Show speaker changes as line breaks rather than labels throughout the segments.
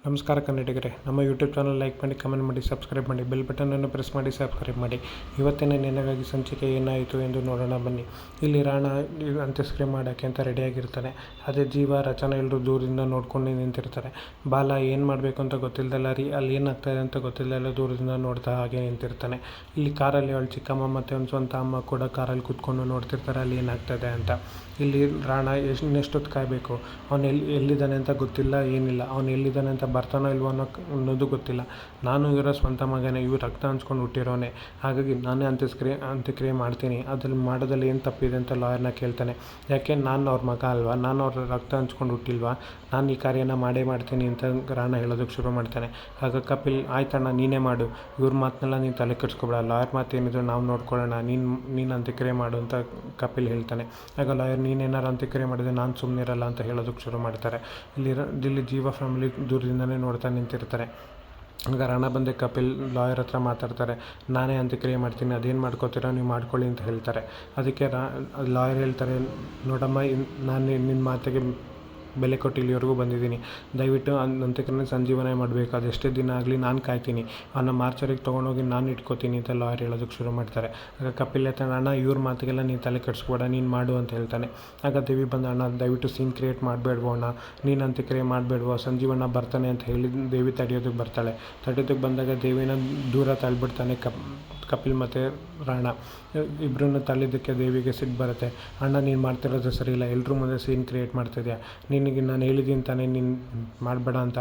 ನಮಸ್ಕಾರ ಕನ್ನಡಿಗರೇ, ನಮ್ಮ YouTube channel like ಮಾಡಿ, ಕಮೆಂಟ್ ಮಾಡಿ, ಸಬ್ಸ್ಕ್ರೈಬ್ ಮಾಡಿ, ಬೆಲ್ ಬಟನನ್ನು ಪ್ರೆಸ್ ಮಾಡಿ ಸಬ್ಸ್ಕ್ರೈಬ್ ಮಾಡಿ. ಇವತ್ತಿನ ನಿನಗಾಗಿ ಸಂಚಿಕೆ ಏನಾಯಿತು ಎಂದು ನೋಡೋಣ ಬನ್ನಿ. ಇಲ್ಲಿ ರಾಣ ಅಂತ್ಯಕ್ರಿಯೆ ಮಾಡೋಕ್ಕೆ ಅಂತ ರೆಡಿಯಾಗಿರ್ತಾನೆ. ಅದೇ ಜೀವ, ರಚನಾ ಎಲ್ಲರೂ ದೂರದಿಂದ ನೋಡ್ಕೊಂಡು ನಿಂತಿರ್ತಾರೆ. ಬಾಲ ಏನು ಮಾಡಬೇಕು ಅಂತ ಗೊತ್ತಿಲ್ಲದಲ್ಲ, ಅಲ್ಲಿ ಏನಾಗ್ತಾಯಿದೆ ಅಂತ ಗೊತ್ತಿಲ್ಲದಲ್ಲ ದೂರದಿಂದ ನೋಡ್ತಾ ಹಾಗೆ ನಿಂತಿರ್ತಾನೆ. ಇಲ್ಲಿ ಕಾರಲ್ಲಿ ಅವಳು ಚಿಕ್ಕಮ್ಮ ಮತ್ತು ಒಂದು ಸ್ವಂತ ಅಮ್ಮ ಕೂಡ ಕಾರಲ್ಲಿ ಕೂತ್ಕೊಂಡು ನೋಡ್ತಿರ್ತಾರೆ ಅಲ್ಲಿ ಏನಾಗ್ತದೆ ಅಂತ. ಇಲ್ಲಿ ರಾಣ ಇನ್ನೆಷ್ಟೊತ್ತು ಕಾಯಬೇಕು, ಅವನು ಎಲ್ಲಿದ್ದಾನೆ ಅಂತ ಗೊತ್ತಿಲ್ಲ, ಏನಿಲ್ಲ. ಅವನು ಎಲ್ಲಿದ್ದಾನೆ ಅಂತ ಬರ್ತಾನೋ ಇಲ್ವೋ ಅನ್ನೋದು ಗೊತ್ತಿಲ್ಲ. ನಾನು ಇವರ ಸ್ವಂತ ಮಗನೇ, ಇವ್ರು ರಕ್ತ ಹಂಚ್ಕೊಂಡು ಹುಟ್ಟಿರೋನೆ, ಹಾಗಾಗಿ ನಾನೇ ಅಂತ್ಯಕ್ರಿಯೆ ಮಾಡ್ತೀನಿ. ಅದ್ರಲ್ಲಿ ಮಾಡೋದಲ್ಲಿ ಏನು ತಪ್ಪಿದೆ ಅಂತ ಲಾಯರ್ನ ಕೇಳ್ತಾನೆ. ಯಾಕೆ, ನಾನು ಅವ್ರ ಮಗ ಅಲ್ವಾ, ನಾನು ಅವ್ರ ರಕ್ತ ಹಂಚ್ಕೊಂಡು ಹುಟ್ಟಿಲ್ವಾ, ನಾನು ಈ ಕಾರ್ಯನ ಮಾಡೇ ಮಾಡ್ತೀನಿ ಅಂತ ರಾಣ ಹೇಳೋದಕ್ಕೆ ಶುರು ಮಾಡ್ತಾನೆ. ಆಗ ಕಪಿಲ್, ಆಯ್ತಣ್ಣ ನೀನೇ ಮಾಡು, ಇವ್ರ ಮಾತನ್ನೆಲ್ಲ ನೀನು ತಲೆ ಕೆಡಿಸ್ಕೊಬೇಡ, ಲಾಯರ್ ಮಾತು ಏನಿದ್ರು ನಾವು ನೋಡ್ಕೊಳ್ಳೋಣ, ನೀನು ಅಂತ್ಯಕ್ರಿಯೆ ಮಾಡು ಅಂತ ಕಪಿಲ್ ಹೇಳ್ತಾನೆ. ಆಗ ಲಾಯರ್, ನೀನೇನಾರು ಅಂತ್ಯಕ್ರಿಯೆ ಮಾಡಿದ್ರೆ ನಾನು ಸುಮ್ಮನೆ ಇರಲ್ಲ ಅಂತ ಹೇಳೋದಕ್ಕೆ ಶುರು ಮಾಡ್ತಾರೆ. ಇಲ್ಲಿ ಜೀವ ಫ್ಯಾಮಿಲಿ ದೂರದಿಂದನೇ ನೋಡ್ತಾ ನಿಂತಿರ್ತಾರೆ. ಆಗ ರಾಣ ಬಂದೆ ಕಪಿಲ್ ಲಾಯರ್ ಹತ್ರ ಮಾತಾಡ್ತಾರೆ. ನಾನೇ ಅಂತ್ಯಕ್ರಿಯೆ ಮಾಡ್ತೀನಿ, ಅದೇನು ಮಾಡ್ಕೋತೀರೋ ನೀವು ಮಾಡ್ಕೊಳ್ಳಿ ಅಂತ ಹೇಳ್ತಾರೆ. ಅದಕ್ಕೆ ಲಾಯರ್ ಹೇಳ್ತಾರೆ, ನೋಡಮ್ಮ, ನಾನು ನಿನ್ನ ಮಾತಿಗೆ ಬೆಲೆ ಕೊಟ್ಟು ಇಲ್ಲಿವರೆಗೂ ಬಂದಿದ್ದೀನಿ, ದಯವಿಟ್ಟು ಅಂತ್ಯಕ್ರಿಯೆ ಸಂಜೀವನ ಮಾಡಬೇಕು, ಅದೆಷ್ಟೇ ದಿನ ಆಗಲಿ ನಾನು ಕಾಯ್ತೀನಿ, ಅವನ್ನ ಮಾರ್ಚರಿಗೆ ತೊಗೊಂಡೋಗಿ ನಾನು ಇಟ್ಕೋತೀನಿ ಅಂತ ಲಾಯರ್ ಹೇಳೋದಕ್ಕೆ ಶುರು ಮಾಡ್ತಾರೆ. ಆಗ ಕಪಿಲ್ ಹೇಳ್ತಾನೆ, ಅಣ್ಣ ಇವ್ರ ಮಾತಿಗೆಲ್ಲ ನೀನು ತಲೆ ಕೆಡಿಸ್ಬೇಡ, ನೀನು ಮಾಡು ಅಂತ ಹೇಳ್ತಾನೆ. ಆಗ ದೇವಿ ಬಂದ, ಅಣ್ಣ ದಯವಿಟ್ಟು ಸೀನ್ ಕ್ರಿಯೇಟ್ ಮಾಡಬೇಡ್ವೋ ಅಣ್ಣ, ನೀನು ಅಂತ್ಯಕ್ರಿಯೆ ಮಾಡಬೇಡ್ವೋ, ಸಂಜೀವಣ್ಣ ಬರ್ತಾನೆ ಅಂತ ಹೇಳಿ ದೇವಿ ತಡೆಯೋದಕ್ಕೆ ಬರ್ತಾಳೆ. ತಡೆಯೋದಕ್ಕೆ ಬಂದಾಗ ದೇವಿನ ದೂರ ತಳ್ಳಿಬಿಡ್ತಾನೆ ಕಪಿಲ್ ಮತ್ತು ರಾಣ. ಇಬ್ಬರನ್ನು ತಳ್ಳಿದ್ದಕ್ಕೆ ದೇವಿಗೆ ಸಿಟ್ಟು ಬರುತ್ತೆ. ಅಣ್ಣ ನೀನು ಮಾಡ್ತಿರೋದು ಸರಿ ಇಲ್ಲ, ಎಲ್ಲರೂ ಮುಂದೆ ಸೀನ್ ಕ್ರಿಯೇಟ್ ಮಾಡ್ತಿದ್ಯಾ, ನಿನಗೆ ನಾನು ಹೇಳಿದ್ದೀನಿ ತಾನೇ ನೀನು ಮಾಡಬೇಡ ಅಂತ,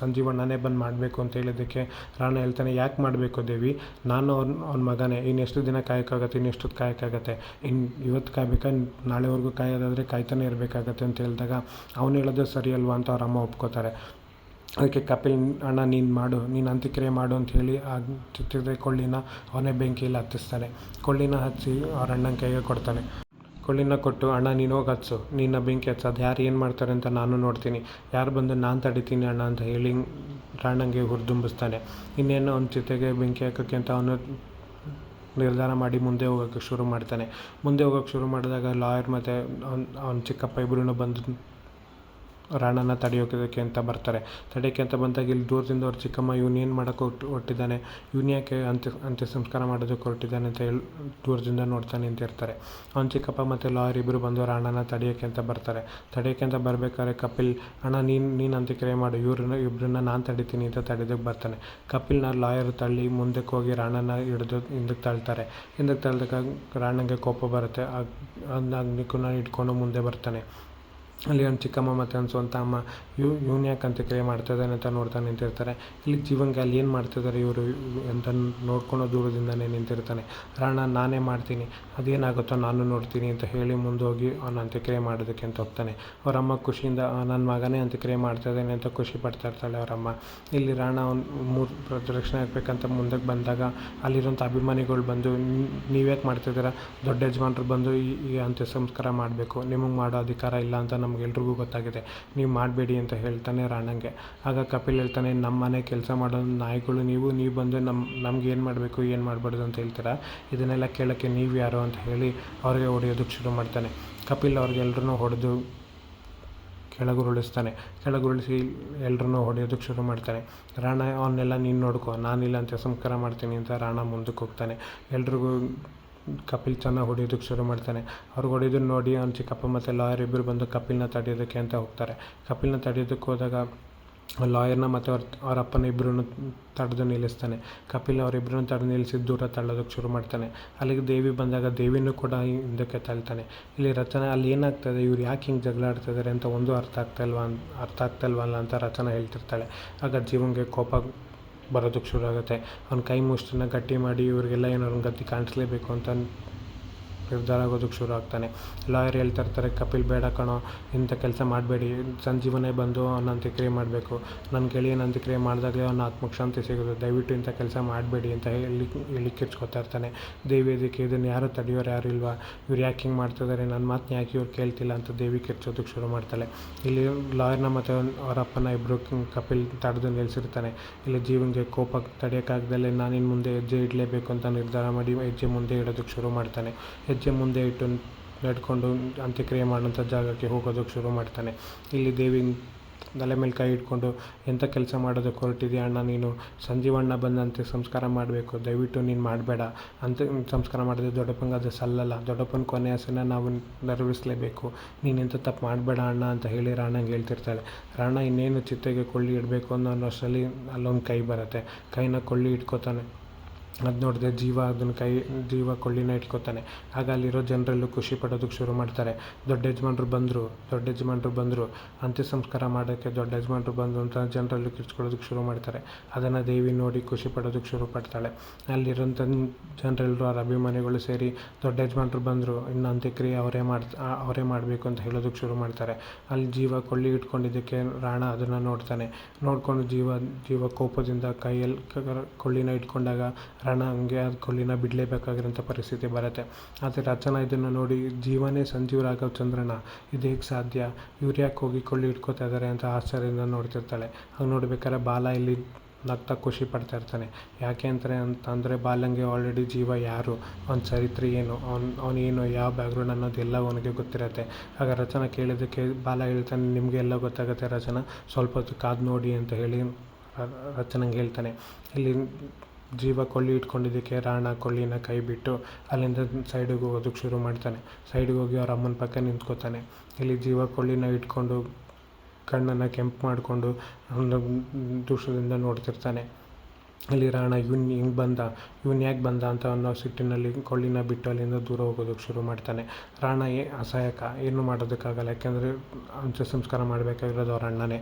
ಸಂಜೀವಣ್ಣನೇ ಬಂದು ಮಾಡಬೇಕು ಅಂತ ಹೇಳಿದ್ದಕ್ಕೆ ರಾಣ ಹೇಳ್ತಾನೆ, ಯಾಕೆ ಮಾಡಬೇಕು ದೇವಿ, ನಾನು ಅವ್ನ ಮಗನೇ, ಇನ್ನೆಷ್ಟು ದಿನ ಕಾಯೋಕ್ಕಾಗತ್ತೆ, ಇನ್ನೆಷ್ಟೊತ್ತು ಕಾಯೋಕ್ಕಾಗತ್ತೆ, ಇವತ್ತು ಕಾಯ್ಬೇಕಾ, ನಾಳೆವರೆಗೂ ಕಾಯೋದಾದರೆ ಕಾಯ್ತಾನೆ ಇರಬೇಕಾಗತ್ತೆ ಅಂತ ಹೇಳಿದಾಗ ಅವನು ಹೇಳೋದು ಸರಿ ಅಲ್ವಾ ಅಂತ ಅವ್ರ ಅಮ್ಮ ಒಪ್ಕೋತಾರೆ. ಅದಕ್ಕೆ ಕಪಿಲ್, ಅಣ್ಣ ನೀನು ಮಾಡು, ನೀನು ಅಂತ್ಯಕ್ರಿಯೆ ಮಾಡು ಅಂತ ಹೇಳಿ ಆ ಚಿತ್ರದ ಕೊಳ್ಳಿನ ಅವನೇ ಬೆಂಕಿಯಲ್ಲಿ ಹತ್ತಿಸ್ತಾನೆ. ಕೊಳ್ಳಿನ ಹಚ್ಚಿ ಅವ್ರ ಅಣ್ಣನ ಕೈಗೆ ಕೊಡ್ತಾನೆ. ಕೊಳ್ಳಿನ ಕೊಟ್ಟು, ಅಣ್ಣ ನೀನು ಹೋಗಿ ಹಚ್ಚು, ನಿನ್ನ ಬೆಂಕಿ ಹಚ್ಚೋದು ಯಾರು ಏನು ಮಾಡ್ತಾರೆ ಅಂತ ನಾನು ನೋಡ್ತೀನಿ, ಯಾರು ಬಂದು ನಾನು ತಡಿತೀನಿ ಅಣ್ಣ ಅಂತ ಹೇಳಿ ರಾಣಂಗೆ ಹುರಿದುಂಬಿಸ್ತಾನೆ. ಇನ್ನೇನು ಅವ್ನ ಚಿತೆಗೆ ಬೆಂಕಿ ಹಾಕೋಕ್ಕೆ ಅಂತ ಅವನು ನಿರ್ಧಾರ ಮಾಡಿ ಮುಂದೆ ಹೋಗೋಕ್ಕೆ ಶುರು ಮಾಡ್ತಾನೆ. ಮುಂದೆ ಹೋಗೋಕ್ಕೆ ಶುರು ಮಾಡಿದಾಗ ಲಾಯರ್ ಮತ್ತು ಅವ್ನ ಚಿಕ್ಕಪ್ಪ ಇಬ್ಬರೂ ಬಂದು ರಾಣನ ತಡೆಯೋದಕ್ಕೆ ಅಂತ ಬರ್ತಾರೆ. ತಡೆಯೋಕ್ಕೆ ಅಂತ ಬಂದಾಗ ಇಲ್ಲಿ ದೂರದಿಂದ ಅವ್ರ ಚಿಕ್ಕಮ್ಮ, ಇವನು ಏನು ಮಾಡೋಕ್ಕೆ ಹೊರಟಿದ್ದಾನೆ, ಇವನು ಯಾಕೆ ಅಂತ್ಯ ಸಂಸ್ಕಾರ ಮಾಡೋದಕ್ಕೆ ಹೊರಟಿದ್ದಾನೆ ಅಂತ ಹೇಳಿ ದೂರದಿಂದ ನೋಡ್ತಾ ನಿಂತಿರ್ತಾರೆ. ಅವ್ನ ಚಿಕ್ಕಪ್ಪ ಮತ್ತು ಲಾಯರ್ ಇಬ್ಬರು ಬಂದು ರಾಣನ ತಡೆಯೋಕ್ಕೆ ಅಂತ ಬರ್ತಾರೆ. ತಡೆಯೋಕ್ಕೆ ಅಂತ ಬರಬೇಕಾದ್ರೆ ಕಪಿಲ್, ಅಣ್ಣ ನೀನು ಅಂತ್ಯಕ್ರಿಯೆ ಮಾಡು, ಇಬ್ಬರನ್ನ ನಾನು ತಡಿತೀನಿ ಅಂತ ತಡೆಯೋದಕ್ಕೆ ಬರ್ತಾನೆ. ಕಪಿಲ್ನ ಲಾಯರ್ ತಳ್ಳಿ ಮುಂದಕ್ಕೆ ಹೋಗಿ ರಾಣನ ಹಿಡಿದು ಹಿಂದಕ್ಕೆ ತಳ್ತಾರೆ. ಹಿಂದಕ್ಕೆ ತಳ್ದಾಗ ರಾಣಂಗೆ ಕೋಪ ಬರುತ್ತೆ. ಅಗ್ನಿಕುನ ಇಟ್ಕೊಂಡು ಮುಂದೆ ಬರ್ತಾನೆ. ಅಲ್ಲಿ ಅವ್ನ ಚಿಕ್ಕಮ್ಮ ಮತ್ತು ಅವ್ನ ಸ್ವಂತ ಅಮ್ಮ ಇವನು ಯಾಕೆ ಅಂತ್ಯಕ್ರಿಯೆ ಮಾಡ್ತಿದ್ದಾನೆ ಅಂತ ನೋಡ್ತಾ ನಿಂತಿರ್ತಾರೆ. ಇಲ್ಲಿ ಜೀವನ್ಗೆ ಅಲ್ಲಿ ಏನು ಮಾಡ್ತಿದ್ದಾರೆ ಇವರು ಅಂತ ನೋಡ್ಕೊಂಡು ದೂರದಿಂದನೇ ನಿಂತಿರ್ತಾನೆ. ರಾಣ, ನಾನೇ ಮಾಡ್ತೀನಿ, ಅದೇನಾಗುತ್ತೋ ನಾನು ನೋಡ್ತೀನಿ ಅಂತ ಹೇಳಿ ಮುಂದೆ ಹೋಗಿ ಅವನ ಅಂತ್ಯಕ್ರಿಯೆ ಮಾಡೋದಕ್ಕೆ ಅಂತ ಹೋಗ್ತಾನೆ. ಅವರಮ್ಮ ಖುಷಿಯಿಂದ ನನ್ನ ಮಗನೇ ಅಂತ್ಯಕ್ರಿಯೆ ಮಾಡ್ತಾಯಿದ್ದಾನೆ ಅಂತ ಖುಷಿ ಪಡ್ತಾ ಇರ್ತಾಳೆ ಅವರಮ್ಮ. ಇಲ್ಲಿ ರಾಣ ಮೂರು ಪ್ರದಕ್ಷಿಣೆ ಹಾಕ್ಬೇಕಂತ ಮುಂದಕ್ಕೆ ಬಂದಾಗ ಅಲ್ಲಿರೋಂಥ ಅಭಿಮಾನಿಗಳು ಬಂದು, ನೀವ್ಯಾಕೆ ಮಾಡ್ತಿದ್ದೀರಾ, ದೊಡ್ಡ ಯಜಮಾನ್ರು ಬಂದು ಈ ಅಂತ್ಯ ಸಂಸ್ಕಾರ ಮಾಡಬೇಕು, ನಿಮಗೆ ಮಾಡೋ ಅಧಿಕಾರ ಇಲ್ಲ ಅಂತ ನಮಗೆಲ್ರಿಗೂ ಗೊತ್ತಾಗಿದೆ, ನೀವು ಮಾಡಬೇಡಿ ಅಂತ ಹೇಳ್ತಾನೆ ರಾಣಂಗೆ. ಆಗ ಕಪಿಲ್ ಹೇಳ್ತಾನೆ, ನಮ್ಮ ಮನೆ ಕೆಲಸ ಮಾಡೋ ನಾಯಿಗಳು ನೀವು ಬಂದು ನಮ್ಗೆ ಏನು ಮಾಡಬೇಕು ಏನು ಮಾಡಬಾರ್ದು ಅಂತ ಹೇಳ್ತೀರಾ, ಇದನ್ನೆಲ್ಲ ಕೇಳೋಕ್ಕೆ ನೀವು ಯಾರು ಅಂತ ಹೇಳಿ ಅವ್ರಿಗೆ ಹೊಡೆಯೋದಕ್ಕೆ ಶುರು ಮಾಡ್ತಾನೆ. ಕಪಿಲ್ ಅವ್ರಿಗೆಲ್ರೂ ಹೊಡೆದು ಕೆಳಗುರುಳಿಸಿ ಎಲ್ಲರೂ ಹೊಡೆಯೋದಕ್ಕೆ ಶುರು ಮಾಡ್ತಾನೆ. ರಾಣ, ಅವನ್ನೆಲ್ಲ ನೀನು ನೋಡ್ಕೊ, ನಾನಿಲ್ಲ ಅಂತ ಸಂಸ್ಕಾರ ಮಾಡ್ತೀನಿ ಅಂತ ರಾಣ ಮುಂದಕ್ಕೆ ಹೋಗ್ತಾನೆ. ಎಲ್ರಿಗೂ ಕಪಿಲ್ ಚೆನ್ನಾಗಿ ಹೊಡೆಯೋದಕ್ಕೆ ಶುರು ಮಾಡ್ತಾನೆ. ಅವ್ರಿಗೆ ಹೊಡೆಯೋದನ್ನು ನೋಡಿ ಅವ್ನ ಚಿಕ್ಕಪ್ಪ ಮತ್ತು ಲಾಯರ್ ಇಬ್ಬರು ಬಂದು ಕಪಿಲ್ನ ತಡೆಯೋದಕ್ಕೆ ಅಂತ ಹೋಗ್ತಾರೆ. ಕಪಿಲ್ನ ತಡೆಯೋದಕ್ಕೆ ಹೋದಾಗ ಲಾಯರ್ನ ಮತ್ತು ಅವ್ರ ಅಪ್ಪನ ಇಬ್ಬರನ್ನು ತಡೆದು ನಿಲ್ಲಿಸ್ತಾನೆ. ಕಪಿಲ್ ಅವರಿಬ್ಬರನ್ನು ತಡೆದು ನಿಲ್ಲಿಸಿ ದೂರ ತಳ್ಳೋದಕ್ಕೆ ಶುರು ಮಾಡ್ತಾನೆ. ಅಲ್ಲಿಗೆ ದೇವಿ ಬಂದಾಗ ದೇವಿನೂ ಕೂಡ ಹಿಂದಕ್ಕೆ ತಳ್ತಾನೆ. ಇಲ್ಲಿ ರಚನಾ, ಅಲ್ಲಿ ಏನಾಗ್ತದೆ, ಇವ್ರು ಯಾಕೆ ಹಿಂಗೆ ಜಗಳ ಆಡ್ತಿದ್ದಾರೆ ಅಂತ ಒಂದು ಅರ್ಥ ಆಗ್ತಾಯಿಲ್ವಲ್ಲ ಅಂತ ರಚನಾ ಹೇಳ್ತಿರ್ತಾಳೆ. ಆಗ ಜೀವನ್ಗೆ ಕೋಪ ಬರೋದಕ್ಕೆ ಶುರು ಆಗುತ್ತೆ. ಅವ್ನ ಕೈ ಮುಷ್ಟನ್ನ ಗಟ್ಟಿ ಮಾಡಿ ಇವ್ರಿಗೆಲ್ಲ ಏನಾದ್ರು ಗತಿ ಕಾಣಿಸ್ಲೇಬೇಕು ಅಂತ ನಿರ್ಧಾರ ಆಗೋದಕ್ಕೆ ಶುರು ಆಗ್ತಾನೆ. ಲಾಯರ್ ಹೇಳ್ತಾ ಇರ್ತಾರೆ, ಕಪಿಲ್ ಬೇಡ ಕಣೋ, ಇಂಥ ಕೆಲಸ ಮಾಡಬೇಡಿ, ಸಂಜೀವನೇ ಬಂದು ಅವನ ಅಂತ್ಯಕ್ರಿಯೆ ಮಾಡಬೇಕು, ನನ್ನ ಗೆಳೆಯನ ಅಂತ್ಯಕ್ರಿಯೆ ಮಾಡಿದಾಗಲೇ ಅವನ ಆತ್ಮಕ್ಕೆ ಶಾಂತಿ ಸಿಗೋದು, ದಯವಿಟ್ಟು ಇಂಥ ಕೆಲಸ ಮಾಡಬೇಡಿ ಅಂತ ಹೇಳಿ ಕಿರ್ಚ್ಕೊತಾ ಇರ್ತಾನೆ. ದೇವಿ ಅದಕ್ಕೆ, ಇದನ್ನು ಯಾರು ತಡೆಯೋರು ಯಾರು ಇಲ್ವಾ, ಇವ್ರು ಯಾಕೆ ಹಿಂಗೆ ಮಾಡ್ತಿದ್ದಾರೆ, ನನ್ನ ಮಾತನ್ನ ಯಾಕೆ ಇವ್ರು ಕೇಳ್ತಿಲ್ಲ ಅಂತ ದೇವಿ ಕಿರ್ಚೋದಕ್ಕೆ ಶುರು ಮಾಡ್ತಾಳೆ. ಇಲ್ಲಿ ಲಾಯರ್ನ ಮತ್ತು ಅವರ ಅಪ್ಪನ ಇಬ್ಬರು ಕಪಿಲ್ ತಡೆದು ನಿಲ್ಲಿಸಿರ್ತಾನೆ. ಇಲ್ಲಿ ಜೀವನ್ಗೆ ಕೋಪ ತಡೆಯೋಕ್ಕಾಗ್ದಲ್ಲೇ ನಾನಿನ್ನು ಮುಂದೆ ಹೆಜ್ಜೆ ಇಡಲೇಬೇಕು ಅಂತ ನಿರ್ಧಾರ ಮಾಡಿ ಹೆಜ್ಜೆ ಮುಂದೆ ಇಡೋದಕ್ಕೆ ಶುರು ಮಾಡ್ತಾನೆ. ಹೆಜ್ಜೆ ಮುಂದೆ ಇಟ್ಟು ನಡ್ಕೊಂಡು ಅಂತ್ಯಕ್ರಿಯೆ ಮಾಡೋಂಥ ಜಾಗಕ್ಕೆ ಹೋಗೋದಕ್ಕೆ ಶುರು ಮಾಡ್ತಾನೆ. ಇಲ್ಲಿ ದೇವಿ ತಲೆ ಮೇಲೆ ಕೈ ಇಟ್ಕೊಂಡು ಎಂಥ ಕೆಲಸ ಮಾಡೋದಕ್ಕೆ ಹೊರಟಿದೆಯಾ ಅಣ್ಣ ನೀನು? ಸಂಜೀವಣ್ಣ ಬಂದಂತೆ ಸಂಸ್ಕಾರ ಮಾಡಬೇಕು, ದಯವಿಟ್ಟು ನೀನು ಮಾಡಬೇಡ ಅಂತ. ಸಂಸ್ಕಾರ ಮಾಡಿದ್ರೆ ದೊಡ್ಡಪ್ಪಂಗೆ ಅದು ಸಲ್ಲಲ್ಲ, ದೊಡ್ಡಪ್ಪನ ಕೊನೆ ಆಸೆನ ನಾವು ನೆರವೇರಿಸಲೇಬೇಕು, ನೀನು ಎಂಥ ತಪ್ಪು ಮಾಡಬೇಡ ಅಣ್ಣ ಅಂತ ಹೇಳಿ ರಾಣಂಗೆ ಹೇಳ್ತಿರ್ತಾಳೆ. ರಾಣ ಇನ್ನೇನು ಚಿತೆಗೆ ಕೊಳ್ಳಿ ಇಡಬೇಕು ಅನ್ನೋ ಅಷ್ಟರಲ್ಲಿ ಅಲ್ಲೊಂದು ಕೈ ಬರುತ್ತೆ. ಕೈನ ಕೊಳ್ಳಿ ಇಟ್ಕೋತಾನೆ. ಅದು ನೋಡಿದೆ ಜೀವ ಕೊಳ್ಳಿನ ಇಟ್ಕೋತಾನೆ. ಆಗ ಅಲ್ಲಿರೋ ಜನರೆಲ್ಲೂ ಖುಷಿ ಪಡೋದಕ್ಕೆ ಶುರು ಮಾಡ್ತಾರೆ. ದೊಡ್ಡ ಯಜಮಾನ್ರು ಬಂದರು ಅಂತ್ಯ ಸಂಸ್ಕಾರ ಮಾಡೋಕ್ಕೆ ದೊಡ್ಡ ಯಜಮಾನ್ರು ಬಂದರು ಅಂತ ಜನರೆಲ್ಲೂ ಕಿರ್ಚ್ಕೊಳ್ಳೋದಕ್ಕೆ ಶುರು ಮಾಡ್ತಾರೆ. ಅದನ್ನು ದೇವಿ ನೋಡಿ ಖುಷಿ ಪಡೋದಕ್ಕೆ ಶುರು ಪಡ್ತಾಳೆ. ಅಲ್ಲಿರೋಂಥ ಜನರೆಲ್ಲರೂ ಅವ್ರ ಅಭಿಮಾನಿಗಳು ಸೇರಿ ದೊಡ್ಡ ಯಜಮಾನ್ರು ಬಂದರು, ಇನ್ನು ಅಂತ್ಯಕ್ರಿಯೆ ಅವರೇ ಮಾಡಬೇಕು ಅಂತ ಹೇಳೋದಕ್ಕೆ ಶುರು ಮಾಡ್ತಾರೆ. ಅಲ್ಲಿ ಜೀವ ಕೊಳ್ಳಿ ಇಟ್ಕೊಂಡಿದ್ದಕ್ಕೆ ರಾಣ ಅದನ್ನು ನೋಡ್ಕೊಂಡು ಜೀವ ಕೋಪದಿಂದ ಕೈಯಲ್ಲಿ ಕೊಳ್ಳಿನ ಇಟ್ಕೊಂಡಾಗ ರಾಣ ಹಂಗೆ ಅದು ಕೊಳ್ಳಿನ ಬಿಡಲೇಬೇಕಾಗಿರೋಂಥ ಪರಿಸ್ಥಿತಿ ಬರುತ್ತೆ. ಆದರೆ ರಚನಾ ಇದನ್ನು ನೋಡಿ ಜೀವನೇ ಸಂಜೀವ್ ರಾಘವಚಂದ್ರನ, ಇದು ಹೇಗೆ ಸಾಧ್ಯ, ಇವ್ರು ಯಾಕೆ ಹೋಗಿ ಕೊಳ್ಳಿ ಇಟ್ಕೋತಾ ಇದ್ದಾರೆ ಅಂತ ಆಶ್ಚರ್ಯದಿಂದ ನೋಡ್ತಿರ್ತಾಳೆ. ಹಾಗೆ ನೋಡ್ಬೇಕಾದ್ರೆ ಬಾಲ ಇಲ್ಲಿ ನಗ್ತಾ ಖುಷಿ ಪಡ್ತಾ ಇರ್ತಾನೆ. ಯಾಕೆ ಅಂತಂದರೆ ಬಾಲಂಗೆ ಆಲ್ರೆಡಿ ಜೀವ ಯಾರು, ಅವ್ನ ಚರಿತ್ರೆ ಏನು, ಅವನೇನು ಯಾವ ಬ್ಯಾಕ್ಗ್ರೌಂಡ್ ಅನ್ನೋದೆಲ್ಲ ಅವನಿಗೆ ಗೊತ್ತಿರುತ್ತೆ. ಆಗ ರಚನಾ ಕೇಳಿದ್ದಕ್ಕೆ ಬಾಲ ಹೇಳ್ತಾನೆ, ನಿಮಗೆ ಎಲ್ಲ ಗೊತ್ತಾಗುತ್ತೆ ರಚನಾ, ಸ್ವಲ್ಪ ಹೊತ್ತು ಕಾದು ನೋಡಿ ಅಂತ ಹೇಳಿ ರಚನಂಗೆ ಹೇಳ್ತಾನೆ. ಇಲ್ಲಿ ಜೀವ ಕೊಳ್ಳಿ ಇಟ್ಕೊಂಡಿದ್ದಕ್ಕೆ ರಾಣ ಕೊಳ್ಳಿನ ಕೈ ಬಿಟ್ಟು ಅಲ್ಲಿಂದ ಸೈಡಿಗೆ ಹೋಗೋದಕ್ಕೆ ಶುರು ಮಾಡ್ತಾನೆ. ಸೈಡಿಗೆ ಹೋಗಿ ಅವ್ರ ಅಮ್ಮನ ಪಕ್ಕ ನಿಂತ್ಕೋತಾನೆ. ಇಲ್ಲಿ ಜೀವ ಕೊಳ್ಳಿನ ಇಟ್ಕೊಂಡು ಕಣ್ಣನ್ನು ಕೆಂಪು ಮಾಡಿಕೊಂಡು ಒಂದು ದೃಶ್ಯದಿಂದ ನೋಡ್ತಿರ್ತಾನೆ. ಅಲ್ಲಿ ರಾಣ ಇವನು ಯಾಕೆ ಬಂದ ಅಂತ ಅನ್ನೋ ಸಿಟ್ಟಿನಲ್ಲಿ ಕೊಳ್ಳಿನ ಬಿಟ್ಟು ಅಲ್ಲಿಂದ ದೂರ ಹೋಗೋದಕ್ಕೆ ಶುರು ಮಾಡ್ತಾನೆ. ರಾಣ ಅಸಹಾಯಕ, ಏನು ಮಾಡೋದಕ್ಕಾಗಲ್ಲ, ಯಾಕೆಂದರೆ ಅಂತ್ಯ ಸಂಸ್ಕಾರ ಮಾಡಬೇಕಾಗಿರೋದು ಅವ್ರ ಅಣ್ಣನೇ.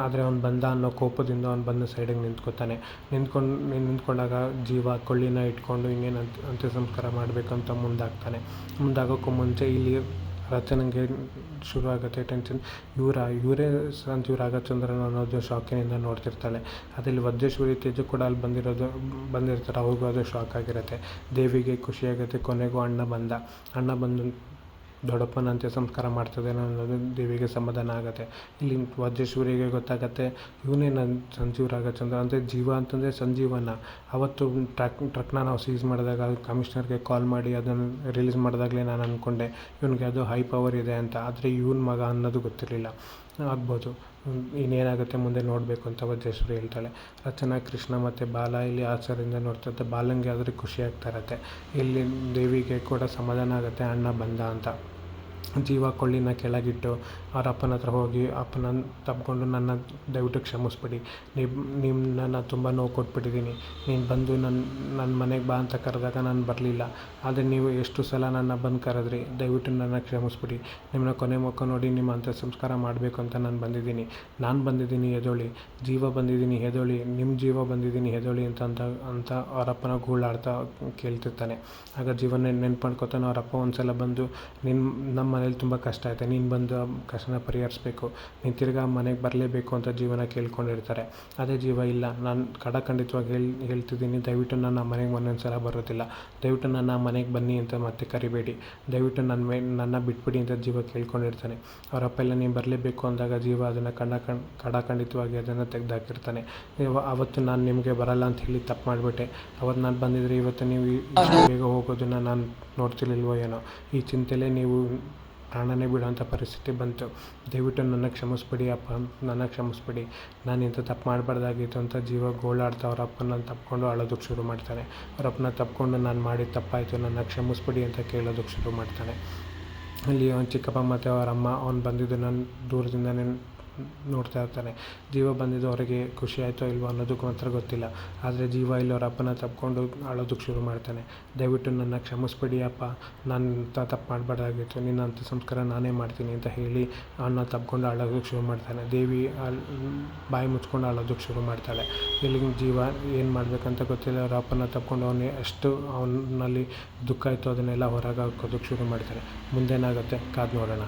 ಆದರೆ ಅವ್ನು ಬಂದ ಅನ್ನೋ ಕೋಪದಿಂದ ಅವ್ನು ಬಂದು ಸೈಡಿಗೆ ನಿಂತ್ಕೊಂಡಾಗ ಜೀವ ಕೊಳ್ಳಿನ ಇಟ್ಕೊಂಡು ಇನ್ನೇನು ಅಂತ್ಯ ಸಂಸ್ಕಾರ ಮಾಡಬೇಕಂತ ಮುಂದಾಗೋಕ್ಕೂ ಮುಂಚೆ ಇಲ್ಲಿ ರಚನೆಗೆ ಶುರು ಆಗುತ್ತೆ ಟೆನ್ಷನ್. ಇವರೇ ಸಂಜೀವ್ ರಾಘವಚಂದ್ರನ್ ಅನ್ನೋದು ಶಾಕಿನಿಂದ ನೋಡ್ತಿರ್ತಾಳೆ. ಅದಿಲ್ಲಿ ವಜ್ರೇಶ್ವರಿ ತೇಜು ಕೂಡ ಅಲ್ಲಿ ಬಂದಿರ್ತಾರೆ. ಅವ್ರಿಗೂ ಅದು ಶಾಕ್ ಆಗಿರುತ್ತೆ. ದೇವಿಗೆ ಖುಷಿಯಾಗುತ್ತೆ. ಕೊನೆಗೂ ಅಣ್ಣ ಬಂದು ದೊಡ್ಡಪ್ಪನ ಅಂತ್ಯ ಸಂಸ್ಕಾರ ಮಾಡ್ತಿದ್ದೇನೆ ಅನ್ನೋದು ದೇವಿಗೆ ಸಮಾಧಾನ ಆಗುತ್ತೆ. ಇಲ್ಲಿ ವಜ್ರೇಶ್ವರಿಗೆ ಗೊತ್ತಾಗತ್ತೆ, ಇವನೇ ನನ್ನ ಸಂಜೀವ್ ರಾಘವಚಂದ್ರ ಅಂದರೆ ಜೀವ ಅಂತಂದರೆ ಸಂಜೀವನ. ಅವತ್ತು ಟ್ರಕ್ನ ನಾವು ಸೀಸ್ ಮಾಡಿದಾಗ ಕಮಿಷನರ್ಗೆ ಕಾಲ್ ಮಾಡಿ ಅದನ್ನು ರಿಲೀಸ್ ಮಾಡಿದಾಗಲೇ ನಾನು ಅಂದ್ಕೊಂಡೆ ಇವನಿಗೆ ಅದು ಹೈ ಪವರ್ ಇದೆ ಅಂತ. ಆದರೆ ಇವನ ಮಗ ಅನ್ನೋದು ಗೊತ್ತಿರಲಿಲ್ಲ. ಆಗ್ಬೋದು, ಇನ್ನೇನಾಗುತ್ತೆ ಮುಂದೆ ನೋಡಬೇಕು ಅಂತ ವಜ್ರೇಶ್ವರಿ ಹೇಳ್ತಾಳೆ. ರಚನಾ, ಕೃಷ್ಣ ಮತ್ತು ಬಾಲ ಇಲ್ಲಿ ಆಚಾರದಿಂದ ನೋಡ್ತಿರ್ತಾರೆ. ಬಾಲಂಗೆ ಆದರೆ ಖುಷಿ ಆಗ್ತಾ ಇರತ್ತೆ. ಇಲ್ಲಿ ದೇವಿಗೆ ಕೂಡ ಸಮಾಧಾನ ಆಗುತ್ತೆ ಅಣ್ಣ ಬಂದ ಅಂತ. ಜೀವ ಕೊಳ್ಳಿನ ಕೆಳಗಿಟ್ಟು ಅವ್ರ ಅಪ್ಪನ ಹತ್ರ ಹೋಗಿ ಅಪ್ಪನ ತಪ್ಪಿಕೊಂಡು ದಯವಿಟ್ಟು ಕ್ಷಮಿಸ್ಬಿಡಿ, ನಿಮ್ಮನ್ನ ತುಂಬ ನೋವು ಕೊಟ್ಬಿಟ್ಟಿದ್ದೀನಿ. ನೀನು ಬಂದು ನನ್ನ ಮನೆಗೆ ಬಾ ಅಂತ ಕರೆದಾಗ ನಾನು ಬರಲಿಲ್ಲ, ಆದರೆ ನೀವು ಎಷ್ಟು ಸಲ ನನ್ನ ಬಂದು ಕರೆದ್ರಿ, ದಯವಿಟ್ಟು ನನ್ನ ಕ್ಷಮಿಸ್ಬಿಡಿ. ನಿಮ್ಮನ್ನ ಕೊನೆ ಮುಖ ನೋಡಿ ನಿಮ್ಮ ಅಂತ್ಯ ಸಂಸ್ಕಾರ ಮಾಡಬೇಕು ಅಂತ ನಾನು ಬಂದಿದ್ದೀನಿ ಎದೊಳಿ, ಜೀವ ಬಂದಿದ್ದೀನಿ ಎದೊಳಿ, ನಿಮ್ಮ ಜೀವ ಬಂದಿದ್ದೀನಿ ಎದೊಳಿ ಅಂತ ಅವರಪ್ಪನ ಗೂಳಾಡ್ತಾ ಕೇಳ್ತಿರ್ತಾನೆ. ಆಗ ಜೀವನ ನೆನ್ಪು ಮಾಡ್ಕೊತಾನೆ. ಅವರಪ್ಪ ಒಂದು ಸಲ ಬಂದು ನಮ್ಮ ಮನೇಲಿ ತುಂಬ ಕಷ್ಟ ಐತೆ, ನೀನು ಬಂದು ಕಷ್ಟನ ಪರಿಹರಿಸ್ಬೇಕು, ನೀನು ತಿರ್ಗಾ ಮನೆಗೆ ಬರಲೇಬೇಕು ಅಂತ ಜೀವನ ಕೇಳ್ಕೊಂಡಿರ್ತಾರೆ. ಅದೇ ಜೀವ ಇಲ್ಲ, ನಾನು ಖಂಡಿತವಾಗಿ ಹೇಳ್ತಿದ್ದೀನಿ, ದಯವಿಟ್ಟು ನನ್ನ ಮನೆಗೆ ಒಂದೊಂದು ಸಲ ಬರೋದಿಲ್ಲ, ದಯವಿಟ್ಟು ನನ್ನ ಮನೆಗೆ ಬನ್ನಿ ಅಂತ ಮತ್ತೆ ಕರಿಬೇಡಿ, ದಯವಿಟ್ಟು ನನ್ನ ಬಿಟ್ಬಿಡಿ ಅಂತ ಜೀವ ಕೇಳ್ಕೊಂಡಿರ್ತಾನೆ. ಅವರಪ್ಪ ಎಲ್ಲ ನೀನು ಬರಲೇಬೇಕು ಅಂದಾಗ ಜೀವ ಅದನ್ನು ಖಂಡಿತವಾಗಿ ಅದನ್ನು ತೆಗೆದಾಕಿರ್ತಾನೆ. ಅವತ್ತು ನಾನು ನಿಮಗೆ ಬರಲ್ಲ ಅಂತ ಹೇಳಿ ತಪ್ಪು ಮಾಡಿಬಿಟ್ಟೆ, ಅವತ್ತು ನಾನು ಬಂದಿದ್ದರೆ ಇವತ್ತು ನೀವು ಬೇಗ ಹೋಗೋದನ್ನು ನಾನು ನೋಡ್ತಿರ್ಲಿಲ್ವೋ ಏನೋ, ಈ ಚಿಂತೆಲೇ ನೀವು ಪ್ರಾಣನೇ ಬಿಡೋಂಥ ಪರಿಸ್ಥಿತಿ ಬಂತು, ದಯವಿಟ್ಟು ನನ್ನ ಕ್ಷಮಿಸ್ಬಿಡಿ ಅಪ್ಪ, ನನ್ನ ಕ್ಷಮಿಸ್ಬಿಡಿ, ನಾನು ಇಂಥ ತಪ್ಪು ಮಾಡಬಾರ್ದಾಗಿತ್ತು ಅಂತ ಜೀವ ಗೋಳಾಡ್ತಾ ಅವ್ರ ಅಪ್ಪನ ತಪ್ಪಿಕೊಂಡು ಅಳೋದಕ್ಕೆ ಶುರು ಮಾಡ್ತಾನೆ. ಅವ್ರ ಅಪ್ಪನ ತಪ್ಪಿಕೊಂಡು ನಾನು ಮಾಡಿದ ತಪ್ಪಾಯಿತು, ನನ್ನ ಕ್ಷಮಿಸ್ಬಿಡಿ ಅಂತ ಕೇಳೋದಕ್ಕೆ ಶುರು ಮಾಡ್ತಾನೆ. ಅಲ್ಲಿ ಅವನ ಚಿಕ್ಕಪ್ಪ ಮತ್ತು ಅವರ ಅಮ್ಮ ಅವ್ನು ಬಂದಿದ್ದು ನಾನು ದೂರದಿಂದನೇ ನೋಡ್ತಾ ಇರ್ತಾನೆ. ಜೀವ ಬಂದಿದ್ದು ಅವರಿಗೆ ಖುಷಿ ಆಯಿತೋ ಇಲ್ವೋ ಅನ್ನೋದಕ್ಕೆ ಮಾತ್ರ ಗೊತ್ತಿಲ್ಲ. ಆದರೆ ಜೀವ ಇಲ್ಲಿ ಅವ್ರ ಅಪ್ಪನ ತಪ್ಪಿಕೊಂಡು ಅಳೋದಕ್ಕೆ ಶುರು ಮಾಡ್ತಾನೆ. ದಯವಿಟ್ಟು ನನ್ನ ಕ್ಷಮಿಸ್ಬಿಡಿ ಅಪ್ಪ, ನಾನು ತಪ್ಪು ಮಾಡಬಾರ್ದಾಗಿತ್ತು, ನಿನ್ನ ಅಂತ್ಯ ಸಂಸ್ಕಾರ ನಾನೇ ಮಾಡ್ತೀನಿ ಅಂತ ಹೇಳಿ ಅವನ್ನ ತಪ್ಪಿಕೊಂಡು ಅಳೋದಕ್ಕೆ ಶುರು ಮಾಡ್ತಾನೆ. ದೇವಿ ಬಾಯಿ ಮುಚ್ಕೊಂಡು ಅಳೋದಕ್ಕೆ ಶುರು ಮಾಡ್ತಾಳೆ. ಇಲ್ಲಿ ಜೀವ ಏನು ಮಾಡಬೇಕಂತ ಗೊತ್ತಿಲ್ಲ. ಅವ್ರ ಅಪ್ಪನ ತಪ್ಪಿಕೊಂಡು ಅವನಲ್ಲಿ ದುಃಖ ಇತ್ತು ಅದನ್ನೆಲ್ಲ ಹೊರಗೆ ಹಾಕೋದಕ್ಕೆ ಶುರು ಮಾಡ್ತಾನೆ. ಮುಂದೇನಾಗುತ್ತೆ ಕಾದು ನೋಡೋಣ.